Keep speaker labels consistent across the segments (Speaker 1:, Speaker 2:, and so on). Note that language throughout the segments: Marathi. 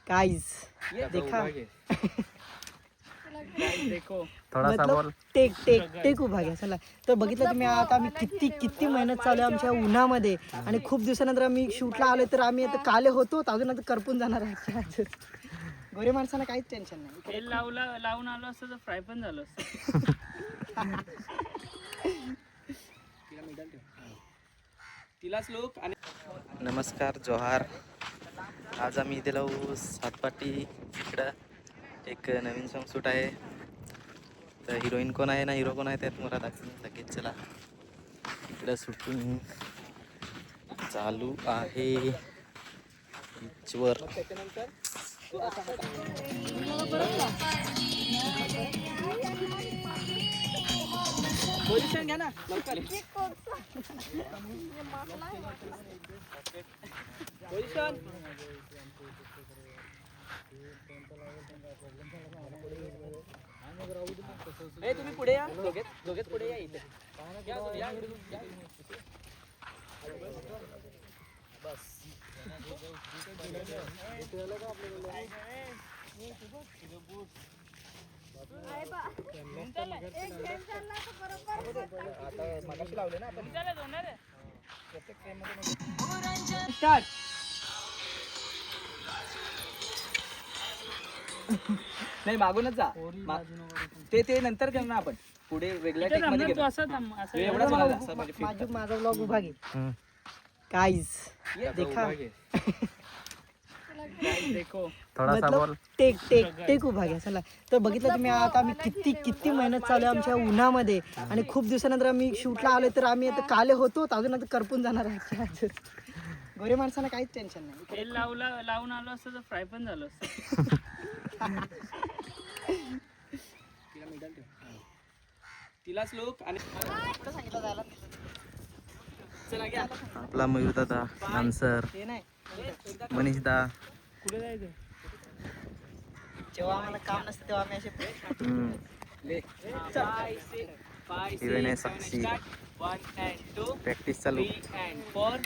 Speaker 1: गाइस देखा
Speaker 2: थोडासा बोल.
Speaker 1: टेक टेक टेक उभा घ्या चला. तर बघितलं तुम्ही आता आम्ही किती मेहनत चालू आहे आमच्या उन्हामध्ये आणि खूप दिवसानंतर आम्ही शूटला आलोय. तर आम्ही आता काले होतो अजून आता करपून जाणार आहे. गोरे माणसाला काहीच टेन्शन नाही.
Speaker 3: तेल लावून आलो असतं तर फ्राय पण झालं असतं.
Speaker 4: तिलाच लोक आणि
Speaker 2: नमस्कार जोहार. आज आम्ही इथे लावू सातपाटी इकडं एक नवीन सॉन्ग शूट आहे. तर हिरोईन कोण आहे ना हिरो कोण आहे त्यात मला दाखवून लगेच चला. इकडं शूटिंग चालू आहे बीचवर.
Speaker 4: पोझिशन घ्या ना लवकर. पोझिशन. ए तुम्ही पुढे या. दोघेच पुढे या. इथे या. बस आता मगाशी लावले ना आपण. प्रत्येक फ्रेम मध्ये स्टार्ट. नाही मागूनच जा. ते नंतर घेऊ ना आपण. पुढे वेगळ्या टेक मध्ये घेऊ. एवढाच
Speaker 1: माझा व्लॉग उभा घे. गाइस देखा
Speaker 2: थोडासा बोल.
Speaker 1: टेक टेक टेक उभा घ्या चला. तर बघितलं तुम्ही आता आम्ही किती मेहनत चालू आहे आमच्या उन्हामध्ये आणि खूप दिवसानंतर आम्ही शूटला आलोय. तर आम्ही आता काले होतो अजून आता करपून जाणार आहे. गोरे माणसाला काहीच टेन्शन नाही.
Speaker 3: तेल लावून आलो असतं तर फ्राय पण झालं असतं.
Speaker 4: तिलाच लोक आणि
Speaker 1: सांगितलं जायला
Speaker 4: चला घ्या.
Speaker 2: आपला मयूर दादा डान्सर
Speaker 1: ते नाही
Speaker 2: मनीष दा.
Speaker 3: कुठे जायचं?
Speaker 1: जेव्हा आम्हाला काम नसतं तेव्हा आम्ही असे
Speaker 2: हिरोईन आहे साक्षी.
Speaker 4: 1 and 2
Speaker 2: प्रॅक्टिस चालू.
Speaker 4: 3 and 4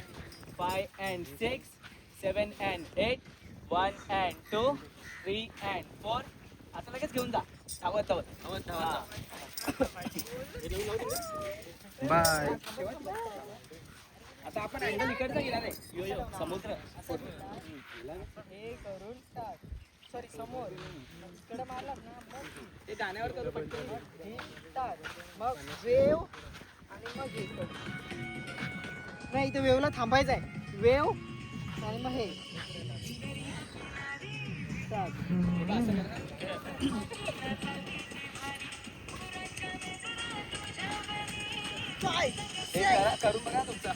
Speaker 4: 5 and 6 7 and 8 1 and 2 3 and 4. आता लगेच घेऊन जा. धावत
Speaker 2: बाय.
Speaker 4: आता आपण अँगल इकडचा घेणार आहे. यो समुद्र
Speaker 1: हे करून सॉरी समोर इकडे मारला ना मग
Speaker 4: ते गाण्यावर करू पटकन.
Speaker 1: हे टाक मग वेव आणि मग हे करू. नाही इथे वेवला थांबायचं आहे. वेव आणि मग हे टाक.
Speaker 4: करून बघा तुमचा.